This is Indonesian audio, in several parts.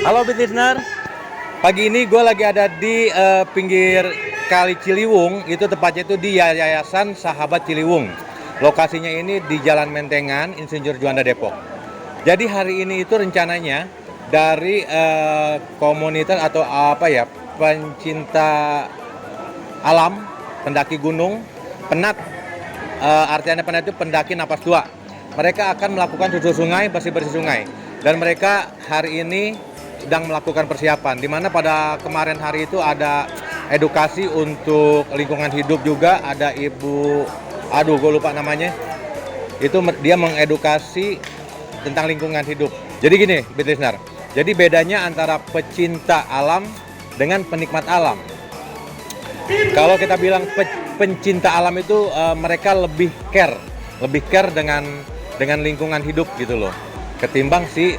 Halo listener, pagi ini gue lagi ada di pinggir Kali Ciliwung. Itu tepatnya itu di Yayasan Sahabat Ciliwung. Lokasinya ini di Jalan Mentengan, Insinyur Juanda, Depok. Jadi hari ini itu rencananya dari komunitas atau pencinta alam, pendaki gunung, penat. Artinya penat itu pendaki napas 2. Mereka akan melakukan susur sungai, bersih-bersih sungai. Dan mereka hari ini sedang melakukan persiapan, di mana pada kemarin hari itu ada edukasi untuk lingkungan hidup juga. Ada ibu, gue lupa namanya, itu dia mengedukasi tentang lingkungan hidup. Jadi gini, listener, jadi bedanya antara pecinta alam dengan penikmat alam. Kalau kita bilang pencinta alam itu mereka lebih care dengan lingkungan hidup gitu loh, ketimbang si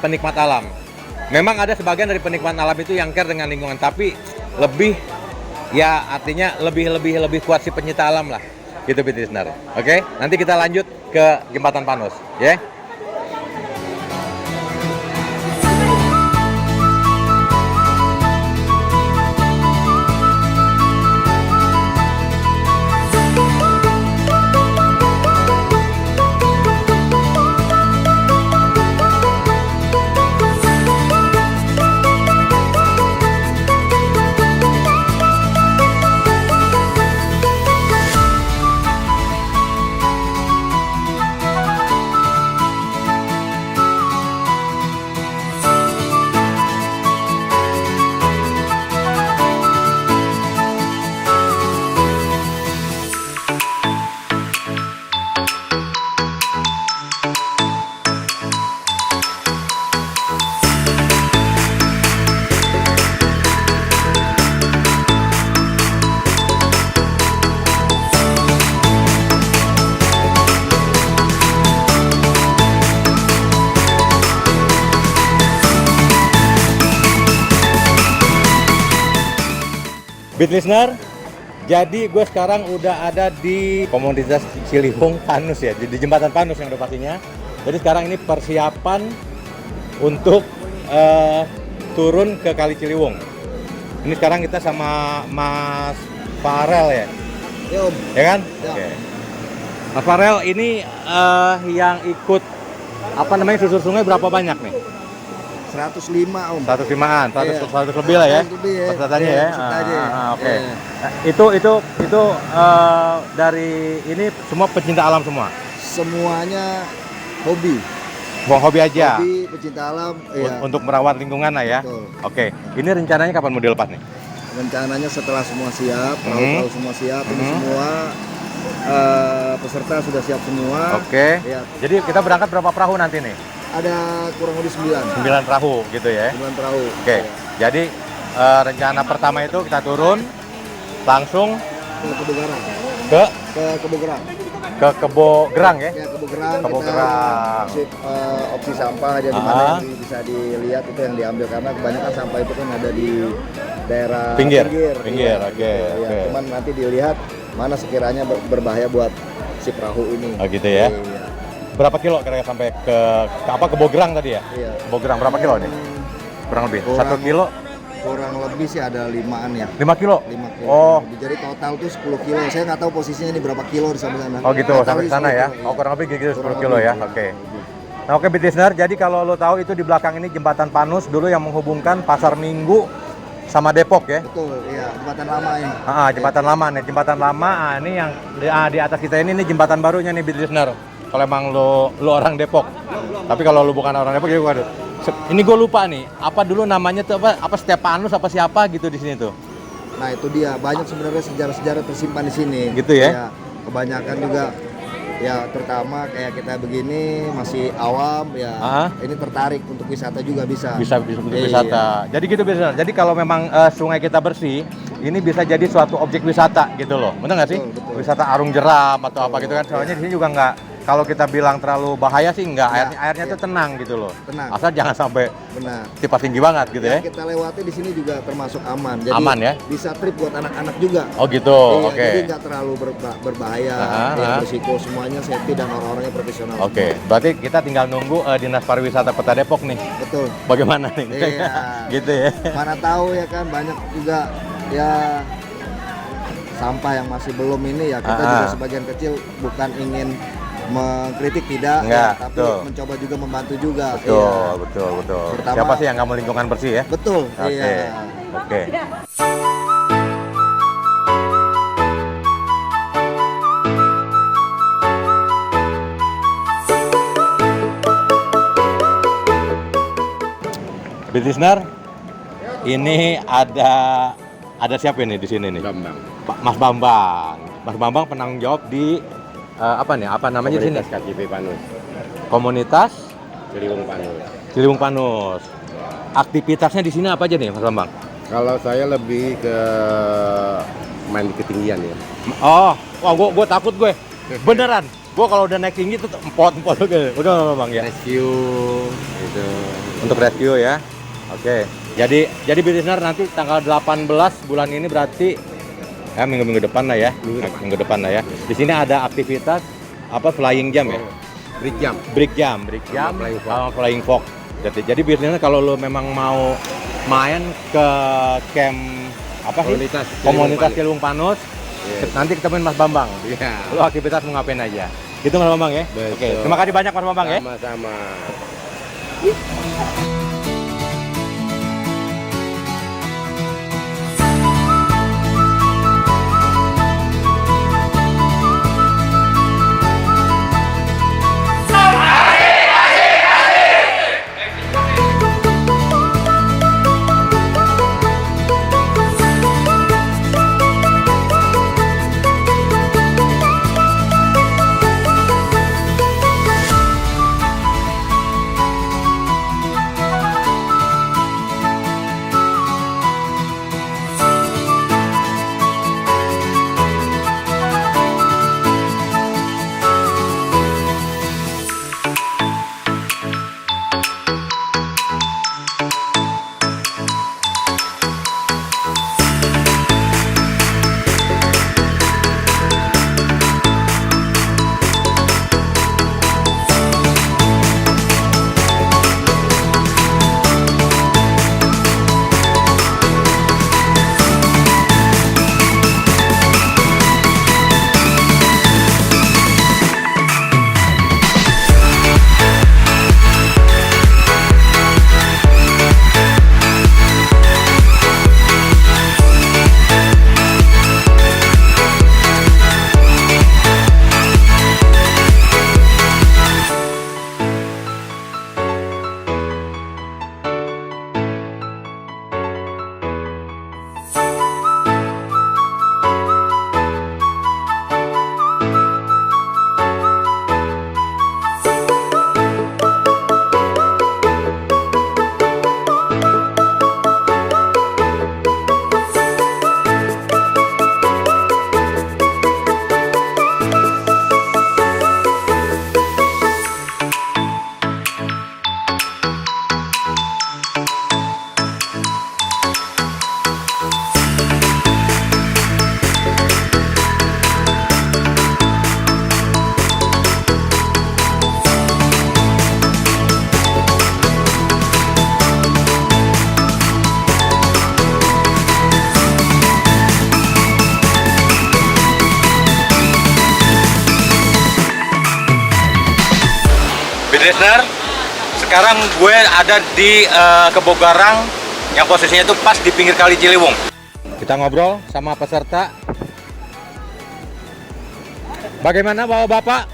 penikmat alam. Memang ada sebagian dari penikmat alam itu yang care dengan lingkungan, tapi lebih ya artinya lebih kuat si pencinta alam lah, gitu listener. Oke, nanti kita lanjut ke Jembatan Panus, ya. Beat listener, jadi gue sekarang udah ada di komunitas Ciliwung Panus ya, di Jembatan Panus yang udah pastinya. Jadi sekarang ini persiapan untuk turun ke Kali Ciliwung. Ini sekarang kita sama Mas Farel ya? Ya Om. Ya kan? Ya. Oke. Mas Farel ini yang ikut susur sungai berapa banyak nih? 105 Om. 105-an, 100 Iya. lebih lah ya. 100 lebih ya. Pesertanya Iya, ya. pesertanya. Oke. Iya. Itu dari ini semua pecinta alam semua. Semuanya hobi. Buang hobi aja. Hobi pecinta alam. Iya. Untuk merawat lingkungan lah ya. Betul. Oke. Ini rencananya kapan mau dilepas nih? Rencananya setelah semua siap, perahu semua siap, ini semua peserta sudah siap semua. Oke. Iya. Jadi kita berangkat berapa perahu nanti nih? Ada kurang lebih 9. 9 perahu gitu ya. 9 perahu. Oke. Jadi rencana pertama itu kita turun langsung Ke Kebo Gerang. ke Kebo Gerang. Kebo Gerang ya. Ya, Kebo Gerang. Kebo kita Gerang. opsi sampah aja di mana yang bisa dilihat itu yang diambil, karena kebanyakan sampah itu kan ada di daerah Pinggir. Iya, Oke. gitu. Ya, cuman nanti dilihat mana sekiranya berbahaya buat si perahu ini. Oh gitu ya. Iya. Berapa kilo kira-kira sampai ke Kebo Gerang tadi ya? Iya. Kebo Gerang berapa kilo nih? Kurang lebih. 1 kilo? Kurang lebih sih ada 5-an ya. 5 kilo? 5 kilo. Oh. Jadi total tuh 10 kilo. Saya nggak tahu posisinya ini berapa kilo di sebelah sana. Oh gitu, Nggak tahu sampai ini sana 10 ya. kilo, Oh kurang lebih gitu 10 Kurang kilo lebih, ya. iya. Oke. Nah oke listener, jadi kalau lo tahu itu di belakang ini Jembatan Panus dulu yang menghubungkan Pasar Minggu sama Depok ya. Betul, iya, jembatan lama ini. Jembatan lama nih, jembatan lama. Ini yang di atas kita ini jembatan barunya nih listener. Kalau emang lo orang Depok. Tapi kalau lo bukan orang Depok, ya waduh. Ini gue lupa nih, apa dulu namanya tuh apa Stepanus apa siapa gitu di sini tuh. Nah itu dia, banyak sebenarnya sejarah-sejarah tersimpan di sini. Gitu ya? Ya, kebanyakan juga ya terutama kayak kita begini masih awam ya. Ini tertarik untuk wisata juga bisa. Bisa untuk wisata. Jadi gitu bisa. Jadi kalau memang sungai kita bersih, ini bisa jadi suatu objek wisata gitu loh. Benar nggak sih? Betul. Wisata arung jeram atau apa gitu kan. Soalnya di sini juga kalau kita bilang terlalu bahaya sih enggak, Enggak, airnya iya. tuh tenang gitu loh. Tenang. Asal jangan sampai Benar. tipas tinggi banget gitu ya. Yang kita lewati di sini juga termasuk aman. Jadi Aman ya? bisa trip buat anak-anak juga. Oh gitu, Iya, oke. Jadi nggak terlalu berbahaya, berisiko, semuanya safety dan orang-orangnya profesional. Oke, berarti kita tinggal nunggu Dinas Pariwisata Kota Depok nih. Betul. Bagaimana nih? Iya. Gitu ya. Mana tahu ya kan, banyak juga ya sampah yang masih belum ini ya. Kita juga sebagian kecil bukan ingin mengkritik, tidak, Enggak, ya, tapi betul. mencoba juga membantu juga. Betul, Iya. betul. Pertama- Siapa sih yang nggak mau lingkungan bersih ya? Betul. Oke, Iya. oke. Listener, ini ada siapa ini di sini nih? Bambang. Mas Bambang. Mas Bambang penanggung jawab di apa nih? Apa namanya di sini? Komunitas KTP Panus. Komunitas Ciliwung Panus. Ciliwung Panus. Aktivitasnya di sini apa aja nih, Mas Bambang? Kalau saya lebih ke main di ketinggian ya. Oh, wah gua takut gue. Beneran. Gua kalau udah naik tinggi tuh empot-empot gitu. Udah Mas Bambang ya. Rescue itu. Untuk rescue ya. Oke. Jadi listener nanti tanggal 18 bulan ini berarti ya minggu depan lah ya. Minggu depan lah ya. Di sini ada aktivitas apa flying jam ya? Break jam. Break jam, Sama flying fox. sama flying fox. Jadi biasanya kalau lo memang mau main ke camp apa sih? Komunitas Ciliwung Panus, Yes. nanti ketemuin Mas Bambang. Iya. Lo aktivitas mau ngapain aja? Gitu Mas Bambang ya? Betul. Oke, terima kasih banyak Mas Bambang ya. Sama-sama. Listener, sekarang gue ada di Kebogarang yang posisinya itu pas di pinggir kali Ciliwung. Kita ngobrol sama peserta. Bagaimana bapak-bapak?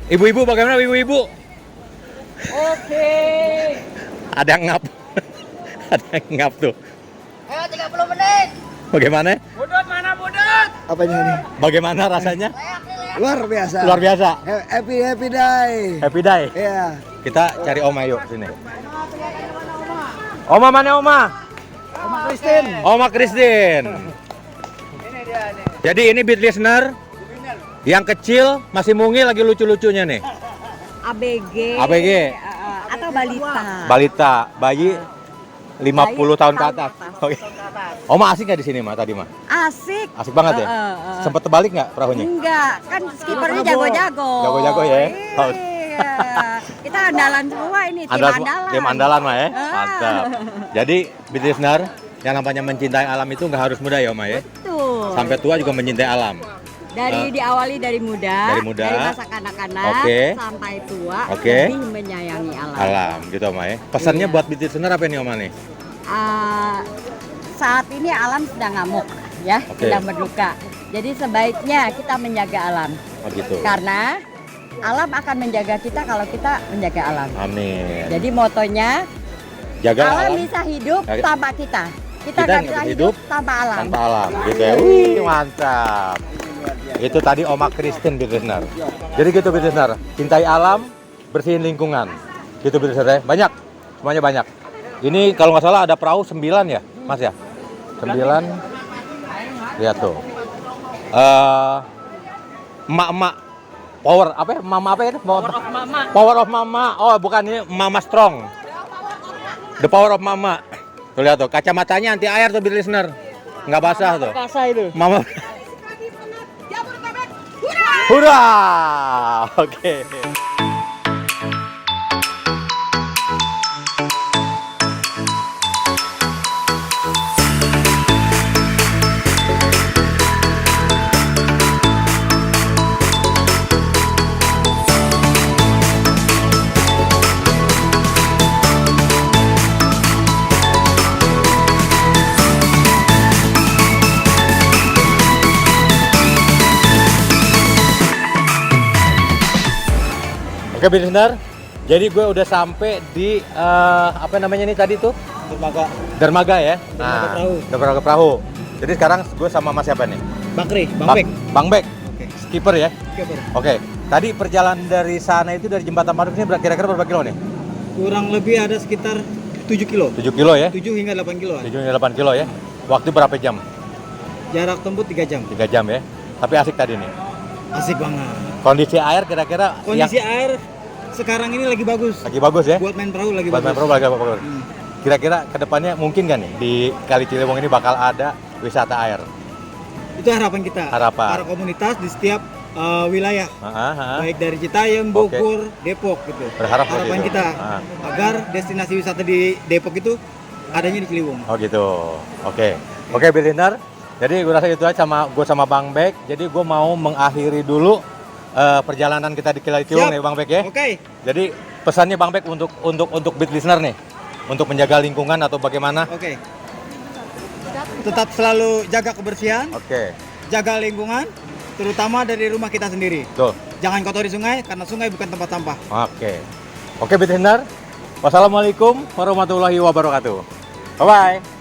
Ibu-ibu bagaimana ibu-ibu? Oke. Ada yang ngap. Ada yang ngap tuh. Ayo 30 menit. Bagaimana? Budut mana budut? Apanya nih? Bagaimana rasanya? Luar biasa. Luar biasa. Happy day. Happy day. Iya. Kita cari Oma yuk sini. Oma mana Oma? Oma Christine. Oma Christine. Ini dia nih. Jadi ini Beat Listener Yang kecil masih mungil lagi lucu-lucunya nih. ABG. ABG. Atau balita. Balita, bayi 50 tahun ke tahun atas. ke atas. Oke. Oma asik nggak di sini mah tadi mah? Asik. Asik banget ya. Sempet terbalik nggak perahunya? Enggak, kan skipernya jago-jago. Jago-jago ya? Oh. Iya. Kita andalan semua ini, tim andalan. Tim andalan mah ya. Ah. Mantap. Jadi, listener, yang namanya mencintai alam itu nggak harus muda ya Oma ya. Betul. Sampai tua juga mencintai alam. Diawali dari muda, Dari muda. masa kanak-kanak Oke. sampai tua, Oke. lebih menyayangi alam. Alam gitu Oma ya. Pesannya Iya. buat listener apa nih Oma nih? Saat ini alam sedang ngamuk, ya, Oke. sedang berduka. Jadi sebaiknya kita menjaga alam, Oh gitu. karena alam akan menjaga kita kalau kita menjaga alam. Amin. Jadi motonya Jaga alam alam bisa hidup Jaga- tanpa kita. Kita Kita nggak nggak bisa bisa hidup hidup tanpa alam. tanpa alam gitu ya. Wih, mantap. Itu tadi Oma Christine listener. Jadi gitu listener, cintai alam, bersihin lingkungan. Gitu listener ya. Banyak, semuanya banyak. Ini kalau nggak salah ada perahu 9 ya, Mas ya? 9. Lihat tuh. Emak-emak power apa ya? Mama apa ya? Power of Mama. Power of Mama. Oh, bukan ini Mama Strong. The Power of Mama. Tuh lihat tuh, kacamatanya anti air tuh listener. Nggak basah tuh. Basah itu. Mama. Hurra! Oke. Oke, listener. Jadi gue udah sampai di apa namanya nih tadi tuh? Dermaga ya. Nah, Dermaga perahu. Jadi sekarang gue sama Mas siapa nih? Bakri, Bang Bek. Oke. Skipper ya. Skipper. Oke. Tadi perjalanan dari sana itu dari Jembatan Padang ini kira-kira berapa kilo nih? Kurang lebih ada sekitar 7 kilo. 7 kilo ya? 7 hingga 8 kiloan. 7 hingga 8 kilo ya. Waktu berapa jam? Jarak tempuh 3 jam. 3 jam ya. Tapi asik tadi nih. Asik banget. Kondisi air kira-kira Kondisi air sekarang ini lagi bagus. lagi bagus ya? Buat main perahu lagi Buat main bagus. perahu lagi bagus. Kira-kira kedepannya mungkin nggak nih di Kali Ciliwung ini bakal ada wisata air? Itu harapan kita. Harapan. Para komunitas di setiap wilayah. Baik dari Citayam, Oke. Bogor, Depok gitu. Berharap seperti Harapan itu. kita agar destinasi wisata di Depok itu adanya di Ciliwung. Oh gitu. Oke. Oke, Biliner. Jadi gue rasa itu aja sama Bang Bek. Jadi gue mau mengakhiri dulu perjalanan kita di Kali Ciliwung Siap. ya Bang Bek ya. Oke. Jadi pesannya Bang Bek untuk Beat Listener nih. Untuk menjaga lingkungan atau bagaimana? Oke. Tetap selalu jaga kebersihan, Oke. jaga lingkungan, terutama dari rumah kita sendiri. Tuh. Jangan kotori sungai karena sungai bukan tempat sampah. Oke. Oke, Beat Listener. Wassalamualaikum warahmatullahi wabarakatuh. Bye bye.